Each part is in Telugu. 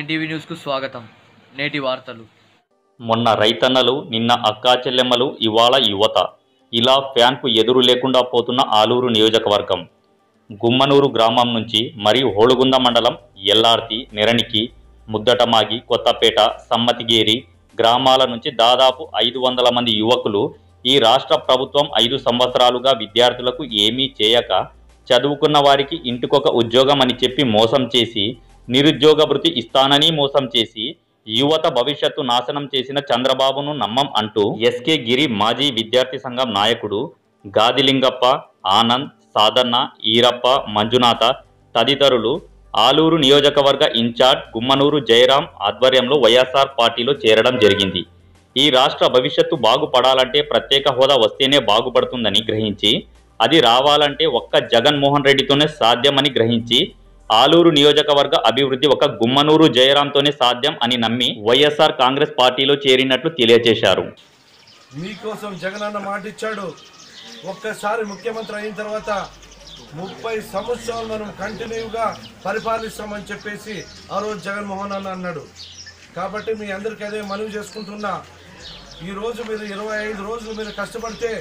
9 న్యూస్కు స్వాగతం. నేటి వార్తలు. మొన్న రైతన్నలు, నిన్న అక్కా చెల్లెమ్మలు, ఇవాళ యువత. ఇలా ఫ్యాన్కు ఎదురు లేకుండా పోతున్న ఆలూరు నియోజకవర్గం. గుమ్మనూరు గ్రామం నుంచి మరియు హోళగుంద మండలం ఎల్లార్తి, నెరణికి, ముద్దటమాగి, కొత్తపేట, సమ్మతిగేరి గ్రామాల నుంచి దాదాపు 500 మంది యువకులు ఈ రాష్ట్ర ప్రభుత్వం 5 సంవత్సరాలుగా విద్యార్థులకు ఏమీ చేయక చదువుకున్న వారికి ఇంటికొక ఉద్యోగం అని చెప్పి మోసం చేసి నిరుద్యోగ భృతి ఇస్తానని మోసం చేసి యువత భవిష్యత్తు నాశనం చేసిన చంద్రబాబును నమ్మం అంటూ ఎస్కే గిరి మాజీ విద్యార్థి సంఘం నాయకుడు గాదిలింగప్ప, ఆనంద్, సాదన్న, ఈరప్ప, మంజునాథ తదితరులు ఆలూరు నియోజకవర్గ ఇన్ఛార్జ్ గుమ్మనూరు జయరాం ఆధ్వర్యంలో వైఎస్ఆర్ పార్టీలో చేరడం జరిగింది. ఈ రాష్ట్ర భవిష్యత్తు బాగుపడాలంటే ప్రత్యేక హోదా వస్తేనే బాగుపడుతుందని గ్రహించి, అది రావాలంటే ఒక్క జగన్మోహన్ రెడ్డితోనే సాధ్యమని గ్రహించి, ఆలూరు నియోజకవర్గ అభివృద్ధి ఒక గుమ్మనూరు జయరాంతోనే సాధ్యం అని నమ్మి వైఎస్ఆర్ కాంగ్రెస్ పార్టీలో చేరినట్లు తెలియజేశారు. మీకోసం జగనన్న మాట ఇచ్చాడు. ఒక్కసారి ముఖ్యమంత్రి అయిన తర్వాత 30 సంవత్సరాలు మనం కంటిన్యూగా పరిపాలిస్తామని చెప్పేసి ఆ రోజు జగన్మోహన్ అన్న అన్నాడు. కాబట్టి మీ అందరికీ అదే మనవి చేసుకుంటున్నా. ఈరోజు మీరు 25 రోజులు మీరు కష్టపడితే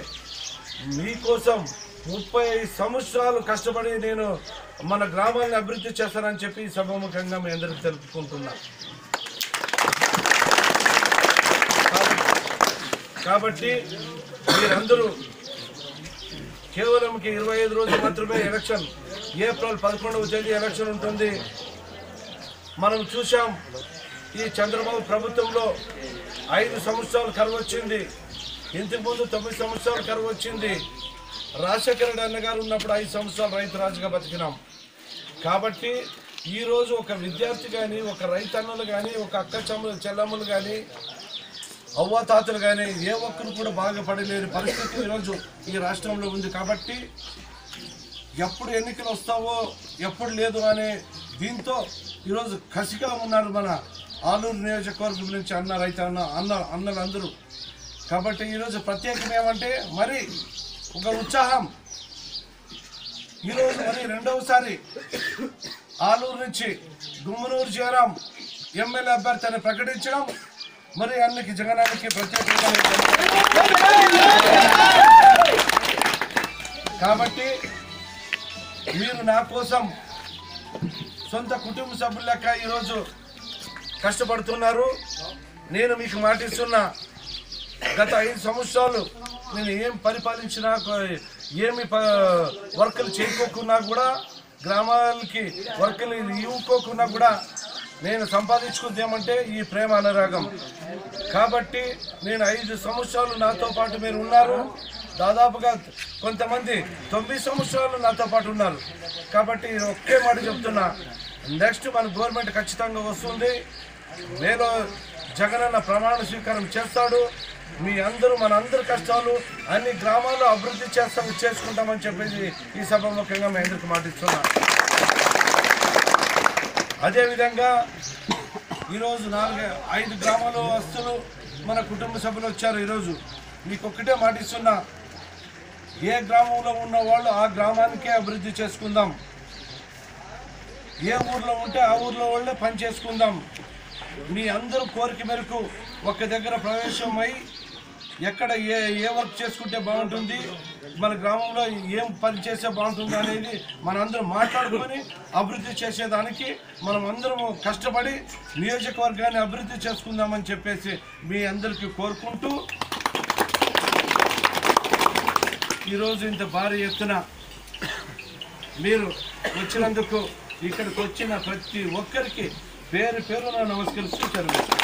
మీకోసం 30 సంవత్సరాలు కష్టపడి నేను మన గ్రామాన్ని అభివృద్ధి చేస్తానని చెప్పి సభాముఖంగా మీ అందరికీ తెలుపుకుంటున్నా. కాబట్టి మీరందరూ కేవలం 25 రోజులు మాత్రమే ఎలక్షన్, ఏప్రిల్ 11వ తేదీ ఎలక్షన్ ఉంటుంది. మనం చూసాం ఈ చంద్రబాబు ప్రభుత్వంలో 5 సంవత్సరాలు కరువు వచ్చింది. ఇంతకుముందు 9 సంవత్సరాలు కరువు వచ్చింది. రాజశేఖర రెడ్డి అన్న గారు ఉన్నప్పుడు 5 సంవత్సరాలు రైతు రాజుగా బతికినాం. కాబట్టి ఈరోజు ఒక విద్యార్థి కానీ, ఒక రైతన్నలు కానీ, ఒక అక్క చెల్లమ్మలు కానీ, అవ్వాతాతలు కానీ ఏ ఒక్కరు కూడా బాగుపడలేని పరిస్థితి ఈరోజు ఈ రాష్ట్రంలో ఉంది. కాబట్టి ఎప్పుడు ఎన్నికలు వస్తావో ఎప్పుడు లేదు అనే దీంతో ఈరోజు కసిగా ఉన్నారు మన ఆలూరు నియోజకవర్గం నుంచి అన్నలందరూ. కాబట్టి ఈరోజు ప్రత్యేకం ఏమంటే మరి ఒక ఉత్సాహం. ఈరోజు మరి రెండవసారి ఆలూరు నుంచి గుమ్మనూరు జయరాం ఎమ్మెల్యే అభ్యర్థి అని ప్రకటించడం మరి అన్నికి జగనానికి ప్రత్యేకంగా. కాబట్టి మీరు నా కోసం సొంత కుటుంబ సభ్యుల లెక్క ఈరోజు కష్టపడుతున్నారు. నేను మీకు మాటిస్తున్నా, గత 5 సంవత్సరాలు నేను ఏం పరిపాలించినా, ఏమి వర్కులు చేయకోకున్నా కూడా, గ్రామాలకి వర్కులు ఇవ్వకోకున్నా కూడా నేను సంపాదించుకుంది ఏమంటే ఈ ప్రేమ అనురాగం. కాబట్టి నేను 5 సంవత్సరాలు నాతో పాటు మీరు ఉన్నారు. దాదాపుగా కొంతమంది 9 సంవత్సరాలు నాతో పాటు ఉన్నారు. కాబట్టి ఒకే మాట చెప్తున్నా, నెక్స్ట్ మన గవర్నమెంట్ ఖచ్చితంగా వస్తుంది. నేను జగనన్న ప్రమాణ స్వీకారం చేస్తాడు. మీ అందరూ మన అందరి కష్టాలు అన్ని గ్రామాల్లో అభివృద్ధి చేసుకుంటామని చెప్పేసి ఈ సభాముఖంగా మీ అందరికి మాటిస్తున్నా. అదేవిధంగా ఈరోజు 4-5 గ్రామాల వస్తువులు మన కుటుంబ సభ్యులు వచ్చారు. ఈరోజు మీకు ఒక్కటే మాటిస్తున్నా, ఏ గ్రామంలో ఉన్న వాళ్ళు ఆ గ్రామానికే అభివృద్ధి చేసుకుందాం. ఏ ఊర్లో ఉంటే ఆ ఊర్లో వాళ్ళే పని చేసుకుందాం. మీ అందరూ కోరిక మేరకు ఒక దగ్గర ప్రవేశమై ఎక్కడ ఏ వర్క్ చేసుకుంటే బాగుంటుంది, మన గ్రామంలో ఏం పని చేస్తే బాగుంటుంది అనేది మనందరం మాట్లాడుకొని అభివృద్ధి చేసేదానికి మనం అందరం కష్టపడి నియోజకవర్గాన్ని అభివృద్ధి చేసుకుందామని చెప్పేసి మీ అందరికీ కోరుకుంటూ, ఈరోజు ఇంత భారీ ఎత్తున మీరు వచ్చినందుకు ఇక్కడికి వచ్చిన ప్రతి ఒక్కరికి పేరు పేరున నమస్కరిస్తూ జరుగుతుంది.